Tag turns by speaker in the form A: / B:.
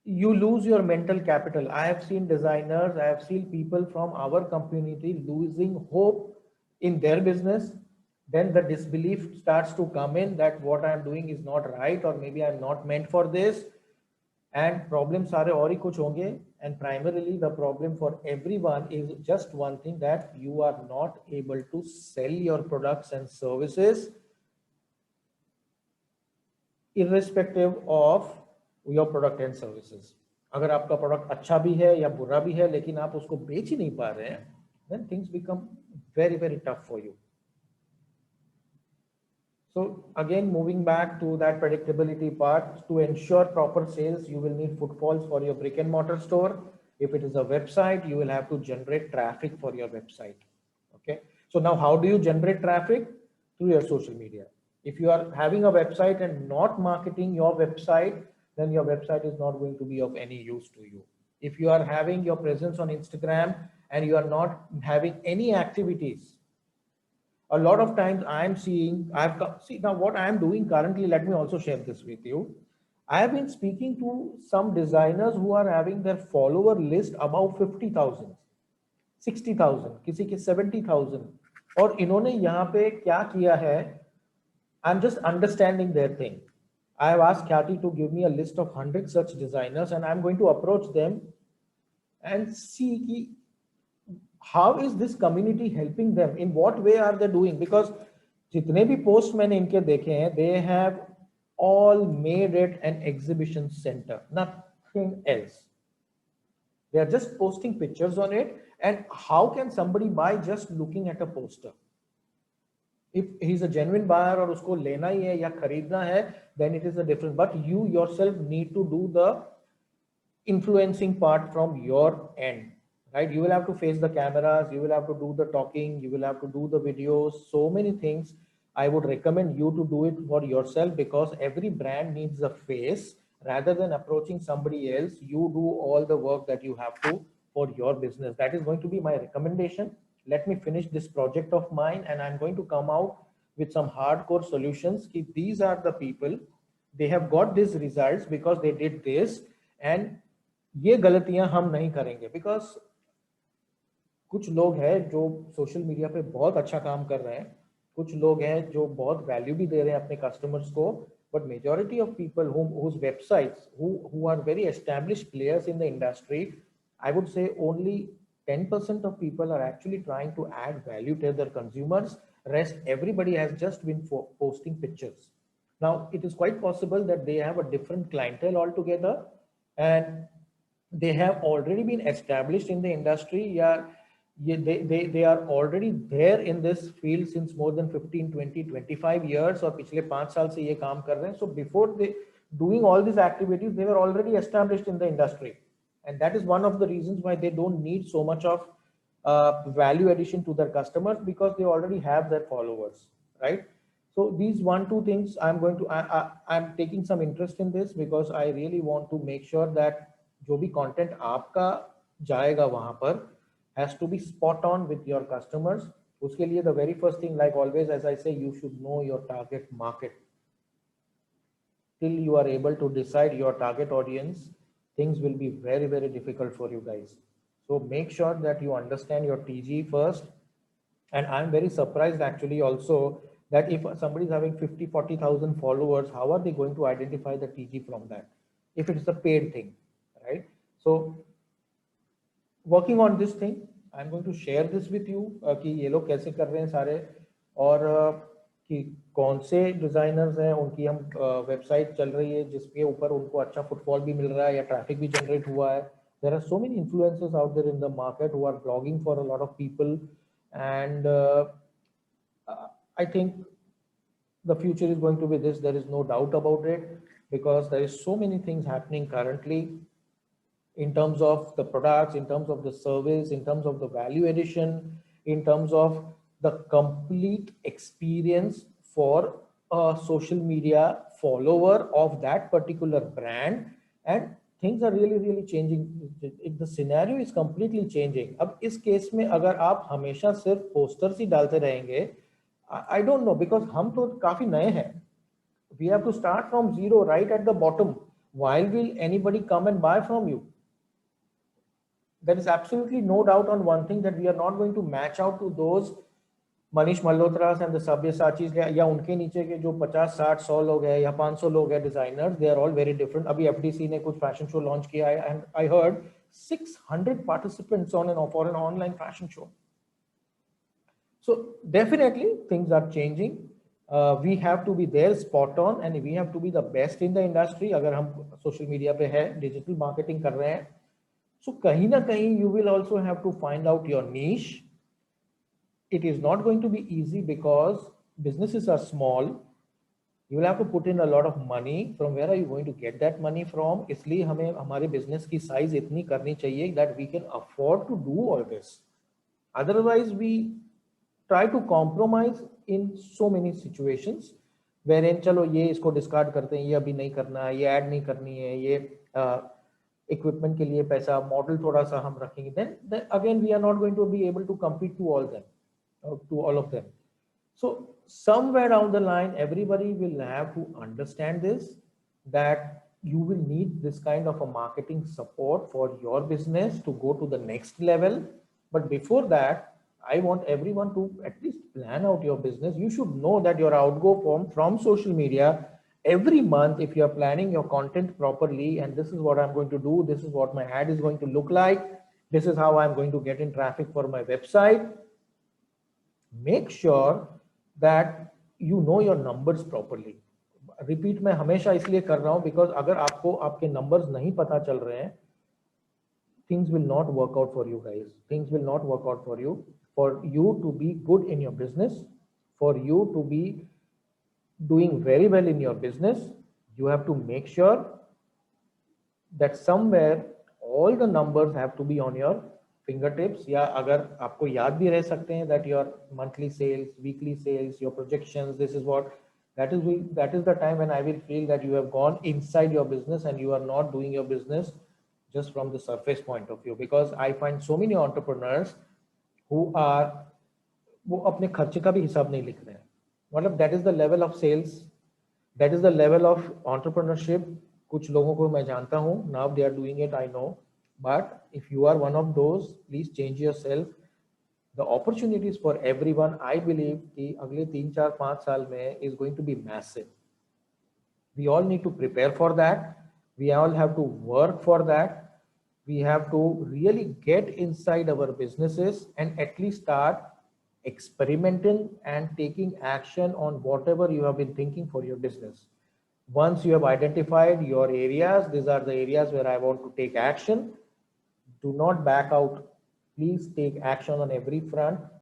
A: you lose your mental capital. I have seen designers, I have seen people from our community losing hope in their business. Then the disbelief starts to come in that what I'm doing is not right, or maybe I'm not meant for this. And problem सारे और ही कुछ होंगे. And primarily the problem for everyone is just one thing, that you are not able to sell your products and services irrespective of your product and services. अगर आपका product अच्छा भी है या बुरा भी है लेकिन आप उसको बेच ही नहीं पा रहे हैं, then things become very very tough for you. So again, moving back to that predictability part, to ensure proper sales, you will need footfalls for your brick and mortar store. If it is a website, you will have to generate traffic for your website. Okay. So now how do you generate traffic? Through your social media. If you are having a website and not marketing your website, then your website is not going to be of any use to you. If you are having your presence on Instagram and you are not having any activities, a lot of times I'm seeing, see now what I'm doing currently, let me also share this with you. I have been speaking to some designers who are having their follower list above 50,000, 60,000, किसी के 70,000. और इन्होंने यहाँ पे क्या किया है, I'm just understanding their thing. I have asked Khyati to give me a list of 100 such designers, and I'm going to approach them and see कि how is this community helping them, in what way are they doing, because जितने भी post मैंने इनके देखे हैं, they have all made it an exhibition center, nothing else. They are just posting pictures on it, and how can somebody buy just looking at a poster? If he's a genuine buyer और उसको लेना ही है या खरीदना है, then it is a different, but you yourself need to do the influencing part from your end, right? You will have to face the cameras, you will have to do the talking, you will have to do the videos, so many things. I would recommend you to do it for yourself, because every brand needs a face. Rather than approaching somebody else, you do all the work that you have to for your business. That is going to be my recommendation. Let me finish this project of mine, and I'm going to come out with some hardcore solutions. These are the people, they have got these results because they did this, and ये गलतियां हम नहीं करेंगे. Because कुछ लोग हैं जो social media पे बहुत अच्छा काम कर रहे हैं, कुछ लोग हैं जो बहुत वैल्यू भी दे रहे हैं अपने कस्टमर्स को, but majority of people whose websites, who are very established players in the industry, I would say only 10% of people are actually trying to add value to their consumers. Rest everybody has just been posting pictures. Now it is quite possible that they have a different clientele altogether, and they have already been established in the industry. Yeah, they are already there in this field since more than 15, 20, 25 years, और पिछले 5 साल से ये काम कर रहे हैं. So before they doing all these activities, they were already established in the industry, and that is one of the reasons why they don't need so much of value addition to their customers, because they already have their followers, right? So these 1-2 things I'm going to I'm taking some interest in this, because I really want to make sure that जो भी content आपका जाएगा वहां पर has to be spot on with your customers. उसके लिए the very first thing, like always as I say, you should know your target market. Till you are able to decide your target audience, things will be very very difficult for you guys. So make sure that you understand your TG first. And I'm very surprised actually also that if somebody is having 50-40,000 followers, how are they going to identify the TG from that if it is a paid thing, right? So working on this thing, I'm going to share this with you कि ये लोग कैसे कर रहे हैं सारे, और कि कौन से डिजाइनर्स हैं उनकी हम वेबसाइट चल रही है जिसके ऊपर उनको अच्छा फुटफॉल भी मिल रहा है या ट्रैफिक भी जनरेट हुआ है. There are so many influencers out there in the market who are blogging for a lot of people, and I think the future is going to be this. There is no doubt about it, because there is so many things happening currently in terms of the products, in terms of the service, in terms of the value addition, in terms of the complete experience for a social media follower of that particular brand. And things are really really changing. The scenario is completely changing. अब इस case में अगर आप हमेशा सिर्फ posters ही डालते रहेंगे, I don't know, because हम तो काफी नए हैं. We have to start from zero, right at the bottom. why will anybody come and buy from you? There is absolutely no doubt on one thing, that we are not going to match out to those Manish Malhotras and the Sabyasachis या उनके नीचे के जो 50, 60, 100 लोग हैं या 500 लोग हैं designers, they are all very different. अभी FDC ने कुछ fashion show launch किया है and I heard 600 participants for an online fashion show. So definitely things are changing. We have to be there spot on and we have to be the best in the industry. अगर हम social media पे है, digital marketing कर रहे हैं, so kahin na kahin you will also have to find out your niche. It is not going to be easy because businesses are small. You will have to put in a lot of money. From where are you going to get that money from? इसलिए हमें हमारे business की size इतनी करनी चाहिए that we can afford to do all this. Otherwise, we try to compromise in so many situations wherein चलो ये इसको discard करते हैं, ये अभी नहीं करना है, ये ad नहीं करनी है, ये equipment के लिए पैसा, model थोड़ा सा हम रखेंगे. Then again we are not going to be able to compete to all them, to all of them. So somewhere down the line, everybody will have to understand this, that you will need this kind of a marketing support for your business to go to the next level. But before that, I want everyone to at least plan out your business. You should know that your outgo from social media every month, if you are planning your content properly, and this is what I'm going to do, this is what my ad is going to look like, this is how I'm going to get in traffic for my website. Make sure that you know your numbers properly. Repeat मैं हमेशा इसलिए कर रहा हूँ because अगर आपको आपके numbers नहीं पता चल रहे हैं, things will not work out for you guys. Things will not work out for you. For you to be good in your business, for you to be doing very well in your business, you have to make sure that somewhere all the numbers have to be on your fingertips. या अगर आपको याद भी रह सकते हैं that your monthly sales, weekly sales, your projections, this is what, that is the time when I will feel that you have gone inside your business and you are not doing your business just from the surface point of view. Because I find so many entrepreneurs who are, वो अपने खर्चे का भी हिसाब नहीं लिख रहे हैं. मतलब that is the level of sales, that is the level of entrepreneurship. कुछ लोगों को मैं जानता हूँ, now they are doing it, I know. But if you are one of those, please change yourself. The opportunities for everyone, I believe कि अगले 3-4-5 साल में is going to be massive. We all need to prepare for that. We all have to work for that. We have to really get inside our businesses and at least start experimenting and taking action on whatever you have been thinking for your business. Once you have identified your areas, these are the areas where I want to take action. Do not back out. Please take action on every front.